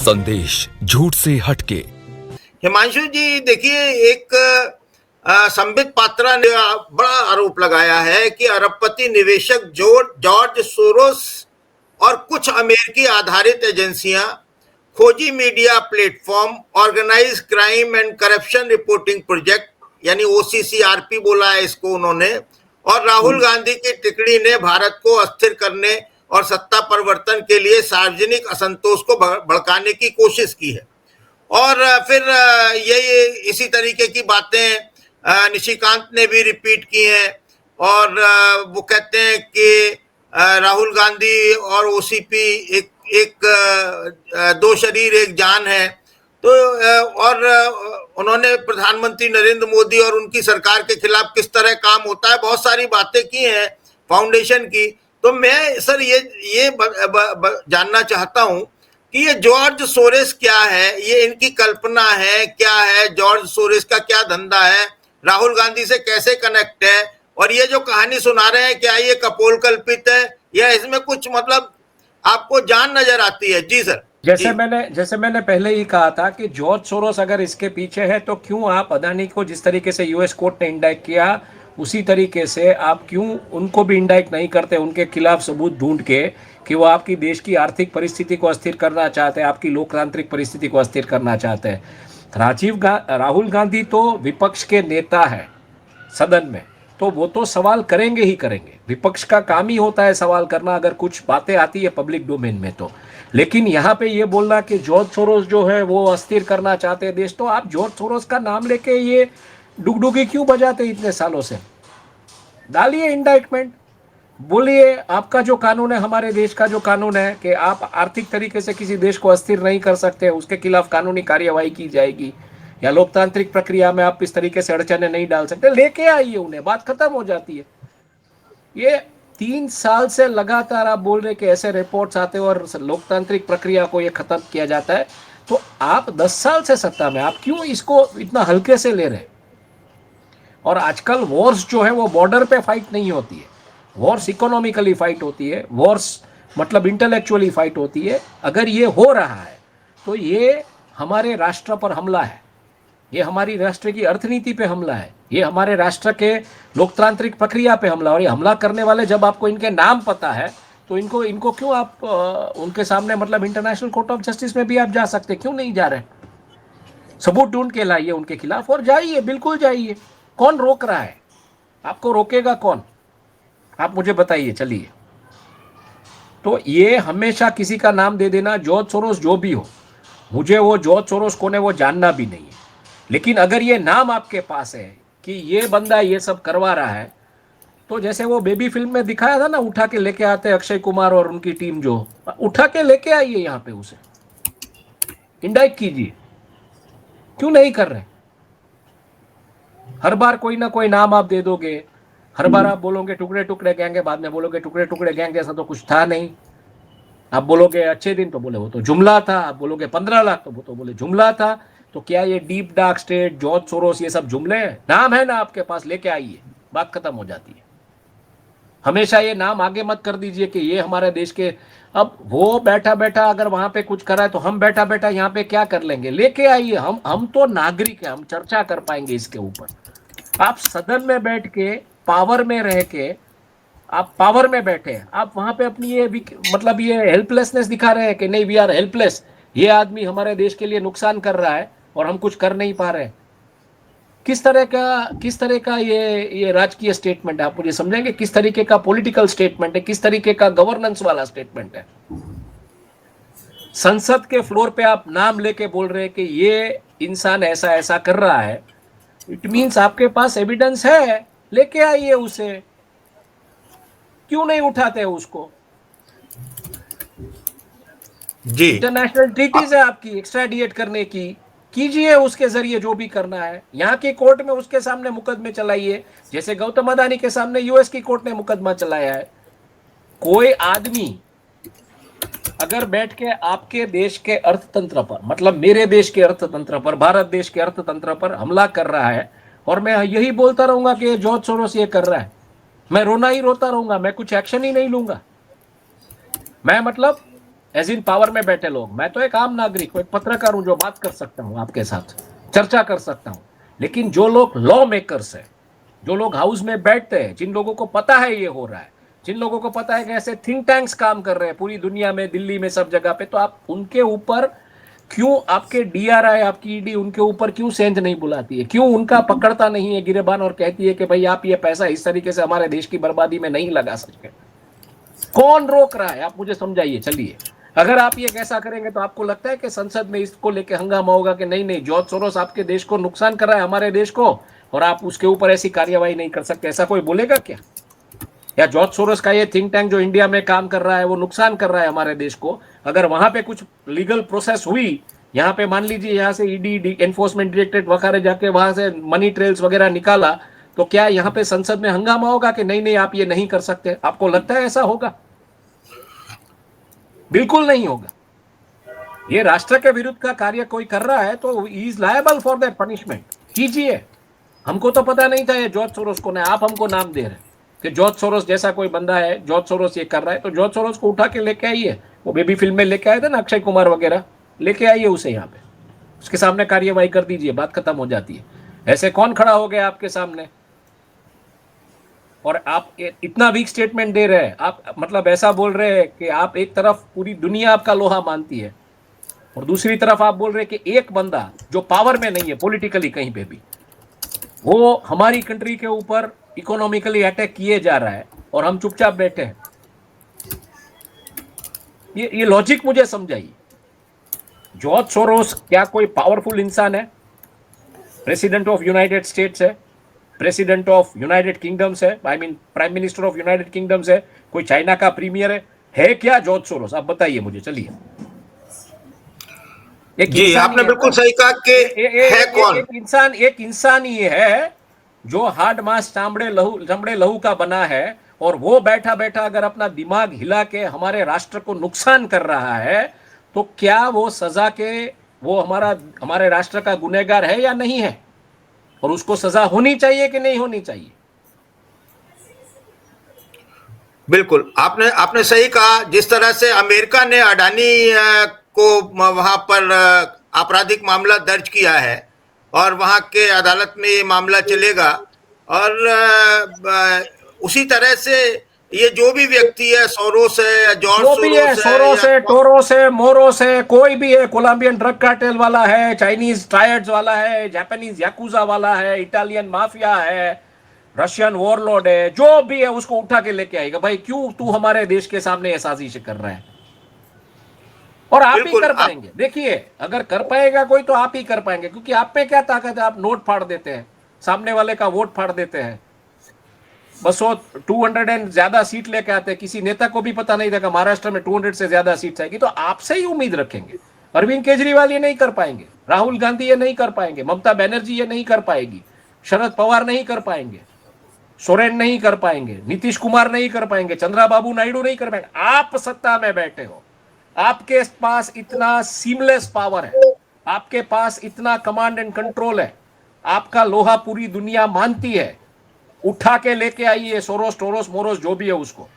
संदेश झूठ से हटके। हिमांशु जी, देखिए, एक संबित पात्रा ने बड़ा आरोप लगाया है कि अरबपति निवेशक जॉर्ज सोरोस और कुछ अमेरिकी आधारित एजेंसियां, खोजी media platform, organise crime and corruption reporting project यानी OCCRP बोला है इसको उन्होंने, और राहुल गांधी की टिकड़ी ने भारत को अस्थिर करने और सत्ता परिवर्तन के लिए सार्वजनिक असंतोष को भड़काने की कोशिश की है। और फिर ये इसी तरीके की बातें निशिकांत ने भी रिपीट की हैं, और वो कहते हैं कि राहुल गांधी और OCP एक दो शरीर एक जान है। तो और उन्होंने प्रधानमंत्री नरेंद्र मोदी और उनकी सरकार के खिलाफ किस तरह काम होता है, बहुत सारी बातें की हैं फाउंडेशन की। तो मैं सर ये जानना चाहता हूं कि ये जॉर्ज सोरेस क्या है, ये इनकी कल्पना है, क्या है, जॉर्ज सोरेस का क्या धंधा है, राहुल गांधी से कैसे कनेक्ट है, और ये जो कहानी सुना रहे हैं क्या ये कपोल कल्पित है या इसमें कुछ मतलब आपको जान नजर आती है? जी सर। जैसे मैंने पहले ही कहा था कि जॉर्ज सोरोस अगर इसके पीछे है तो क्यों आप अदानी को जिस तरीके से यूएस कोर्ट ने इंडाइट किया उसी तरीके से आप क्यों उनको भी इंडाइट नहीं करते, उनके खिलाफ सबूत ढूंढ के कि वो आपकी देश की आर्थिक परिस्थिति को अस्थिर करना चाहते हैं, आपकी लोकतांत्रिक परिस्थिति को अस्थिर करना चाहते हैं। राहुल गांधी तो विपक्ष के नेता है सदन में, तो वो तो सवाल करेंगे ही करेंगे। विपक्ष का काम ही होता है सवाल करना अगर कुछ बातें आती है पब्लिक डोमेन में तो। लेकिन यहाँ पे ये बोलना कि जॉर्ज सोरोस जो है वो अस्थिर करना चाहते हैं देश, तो आप जॉर्ज सोरोस का नाम लेके ये डुगडुगी क्यों बजाते इतने सालों से? डालिए इंडाइटमेंट, बोलिए आपका जो कानून है, हमारे देश का जो कानून है कि आप आर्थिक तरीके से किसी देश को अस्थिर नहीं कर सकते, उसके खिलाफ कानूनी कार्यवाही की जाएगी, या लोकतांत्रिक प्रक्रिया में आप इस तरीके से अड़चने नहीं डाल सकते, लेके आइए उन्हें, बात खत्म हो जाती है। ये 3 साल से लगातार आप बोल रहे कि ऐसे रिपोर्ट्स आते हैं और लोकतांत्रिक प्रक्रिया को ये खत्म किया जाता है, तो आप 10 साल से सत्ता में, आप क्यों इसको इतना हल्के से ले रहे? और आजकल वॉर्स जो है वो बॉर्डर पे फाइट नहीं होती है, वॉर्स इकोनॉमिकली फाइट होती है, वॉर्स मतलब इंटेलेक्चुअली फाइट होती है। अगर ये हो रहा है तो ये हमारे राष्ट्र पर हमला है, ये हमारी राष्ट्र की अर्थनीति पे हमला है, ये हमारे राष्ट्र के लोकतांत्रिक प्रक्रिया पे हमला। और ये हमला करने वाले जब आपको इनके नाम पता है तो इनको क्यों आप उनके सामने मतलब इंटरनेशनल कोर्ट ऑफ जस्टिस में भी आप जा सकते, क्यों नहीं जा रहे? सबूत ढूंढ के लाइए उनके खिलाफ और जाइए, बिल्कुल जाइए। कौन रोक रहा है? आपको रोकेगा कौन? आप मुझे बताइए। चलिए, तो ये हमेशा किसी का नाम दे देना, जॉर्ज सोरोस जो भी हो, मुझे वो जॉर्ज सोरोस कौन है वो जानना भी नहीं है, लेकिन अगर ये नाम आपके पास है कि ये बंदा ये सब करवा रहा है, तो जैसे वो बेबी फिल्म में दिखाया था ना, उठा के लेके आते अक्षय कुमार और उनकी टीम, जो उठा के लेके आइए यहाँ पे, उसे इंडाइट कीजिए। क्यों नहीं कर रहे? हर बार कोई ना कोई नाम आप दे दोगे, हर बार आप बोलोगे टुकड़े टुकड़े गैंग, बाद में बोलोगे टुकड़े टुकड़े गैंग जैसा तो कुछ था नहीं। आप बोलोगे अच्छे दिन तो बोले वो तो जुमला था, आप बोलोगे 15 लाख तो वो तो बोले जुमला था। तो क्या ये deep dark state, George Soros, ये सब जुमले हैं? नाम है ना आपके पास, लेके आइए, बात खत्म हो जाती है। हमेशा ये नाम आगे मत कर दीजिए कि ये हमारे देश के, अब वो बैठा बैठा अगर वहां पे कुछ करा है तो हम बैठा बैठा यहाँ पे क्या कर लेंगे? लेके आइए, हम तो नागरिक हैं, हम चर्चा कर पाएंगे इसके ऊपर। आप सदन में बैठ के, पावर में रह के, आप पावर में बैठे हैं, आप वहां पे अपनी ये मतलब ये हेल्पलेसनेस दिखा रहे हैं कि नहीं, वी आर हेल्पलेस, ये आदमी हमारे देश के लिए नुकसान कर रहा है और हम कुछ कर नहीं पा रहे। किस तरह का ये राजकीय स्टेटमेंट है? आप मुझे समझेंगे किस तरीके का पॉलिटिकल स्टेटमेंट है, किस तरीके का गवर्नेंस वाला स्टेटमेंट है? संसद के फ्लोर पे आप नाम लेके बोल रहे हैं कि ये इंसान ऐसा ऐसा कर रहा है, इट मीन्स आपके पास एविडेंस है, लेके आइए उसे। क्यों नहीं उठाते उसको? जी, इंटरनेशनल ट्रीटीज है आपकी एक्स्ट्राडिएट करने की, कीजिए उसके जरिए जो भी करना है। यहाँ की कोर्ट में उसके सामने मुकदमे चलाइए, जैसे गौतम अदानी के सामने यूएस की कोर्ट ने मुकदमा चलाया है। कोई आदमी अगर बैठ के आपके देश के अर्थतंत्र पर, मतलब मेरे देश के अर्थतंत्र पर, भारत देश के अर्थतंत्र पर हमला कर रहा है, और मैं यही बोलता रहूंगा कि जॉर्ज सोरोस ये कर रहा है, मैं रोना ही रोता रहूंगा, मैं कुछ एक्शन ही नहीं लूंगा। मैं मतलब एज इन पावर में बैठे लोग, मैं तो एक आम नागरिक हूं, एक पत्रकार हूं जो बात कर सकता हूं, आपके साथ चर्चा कर सकता हूं। लेकिन जो लोग लॉ मेकर्स है, जो लोग हाउस में बैठते हैं, जिन लोगों को पता है ये हो रहा है, जिन लोगों को पता है कि ऐसे थिंक टैंक्स काम कर रहे हैं पूरी दुनिया में, दिल्ली में, सब जगह पे, तो आप उनके ऊपर क्यों, आपके डीआरआई, आपकी ईडी उनके ऊपर क्यों सेंध नहीं बुलाती है, क्यों उनका पकड़ता नहीं है गिरेबान और कहती है कि भाई आप ये पैसा इस तरीके से हमारे देश की बर्बादी में नहीं लगा सकते? कौन रोक रहा है, आप मुझे समझाइए। चलिए, अगर आप ये कैसा करेंगे तो आपको लगता है कि संसद में इसको लेके हंगामा होगा कि नहीं नहीं, जॉर्ज सोरोस आपके देश को नुकसान कर रहा है, हमारे देश को, और आप उसके ऊपर ऐसी कार्यवाही नहीं कर सकते, ऐसा कोई बोलेगा क्या? या जॉर्ज सोरोस का ये थिंक टैंक जो इंडिया में काम कर रहा है वो नुकसान कर रहा है हमारे देश को, अगर वहां पे कुछ लीगल प्रोसेस हुई, यहाँ पे मान लीजिए यहाँ से ईडी, एनफोर्समेंट डायरेक्टरेट वगैरह जाके वहां से मनी ट्रेल्स वगैरह निकाला, तो क्या यहाँ पे संसद में हंगामा होगा कि नहीं नहीं आप ये नहीं कर सकते? आपको लगता है ऐसा होगा? बिल्कुल नहीं होगा। ये राष्ट्र के विरुद्ध का कार्य कोई कर रहा है तो he is liable for that punishment. कीजिए। हमको तो पता नहीं था ये जॉर्ज सोरोस को, आप हमको नाम दे रहे हैं कि जॉर्ज सोरोस जैसा कोई बंदा है, जॉर्ज सोरोस ये कर रहा है, तो जॉर्ज सोरोस को उठा के लेके आइए। वो बेबी फिल्म में लेके आए थे ना अक्षय कुमार वगैरह, लेके आइए उसे यहाँ पे, उसके सामने कार्यवाही कर दीजिए, बात खत्म हो जाती है। ऐसे कौन खड़ा हो गया आपके सामने? और आप इतना वीक स्टेटमेंट दे रहे हैं, आप मतलब ऐसा बोल रहे हैं कि आप एक तरफ पूरी दुनिया आपका लोहा मानती है और दूसरी तरफ आप बोल रहे हैं कि एक बंदा जो पावर में नहीं है पॉलिटिकली कहीं पे भी, वो हमारी कंट्री के ऊपर इकोनॉमिकली अटैक किए जा रहा है और हम चुपचाप बैठे हैं। ये लॉजिक मुझे समझाइए। जॉर्ज सोरोस क्या कोई पावरफुल इंसान है? प्रेसिडेंट ऑफ यूनाइटेड स्टेट्स है, प्रेसिडेंट ऑफ यूनाइटेड किंगडम्स है, I mean prime minister of United kingdoms है, कोई चाइना का प्रीमियर है क्या जॉर्ज सोरोस? आप बताइए मुझे। चलिए, जी आपने बिल्कुल सही कहा कि है कौन? एक इंसान ही है जो हार्ड मांस चमड़े लहू का बना है, और वो बैठा बैठा अगर अपना दिमाग हिला के हमारे राष्ट्र को नुकसान कर रहा है, तो क्या वो सजा के, वो हमारे राष्ट्र का गुनहगार है या नहीं है? और उसको सजा होनी चाहिए कि नहीं होनी चाहिए? बिल्कुल, आपने सही कहा। जिस तरह से अमेरिका ने अडानी को वहां पर आपराधिक मामला दर्ज किया है और वहां के अदालत में ये मामला चलेगा, और उसी तरह से ये जो भी व्यक्ति है, सोरोस है, जॉर्ज सोरोस है, टोरोस है, मोरोस है, कोई भी है, कोलंबियन ड्रग कार्टेल वाला है, चाइनीज ट्रायड्स वाला है, जापानीज याकुजा वाला है, इटालियन माफिया है, रशियन वॉरलॉर्ड है, जो भी है उसको उठा के लेके आएगा। भाई क्यों तू हमारे देश के सामने ये साजिश कर रहा है? और आप ही कर पाएंगे। देखिए, अगर कर पाएगा कोई तो आप ही कर पाएंगे, क्योंकि आप पे क्या ताकत है? आप नोट फाड़ देते हैं, सामने वाले का वोट फाड़ देते हैं, 200 एंड ज्यादा सीट लेके आते हैं। किसी नेता को भी पता नहीं था कि महाराष्ट्र में 200 से ज्यादा सीट आएगी, तो आपसे ही उम्मीद रखेंगे। अरविंद केजरीवाल ये नहीं कर पाएंगे, राहुल गांधी ये नहीं कर पाएंगे, ममता बनर्जी ये नहीं कर पाएगी, शरद पवार नहीं कर पाएंगे, सोरेन नहीं कर पाएंगे, नीतीश कुमार नहीं कर पाएंगे, चंद्रबाबू नायडू नहीं कर पाएंगे। आप सत्ता में बैठे हो, आपके पास इतना सीमलेस पावर है, आपके पास इतना कमांड एंड कंट्रोल है, आपका लोहा पूरी दुनिया मानती है। उठा के लेके आइए सोरोस, टोरोस, मोरोस जो भी है उसको,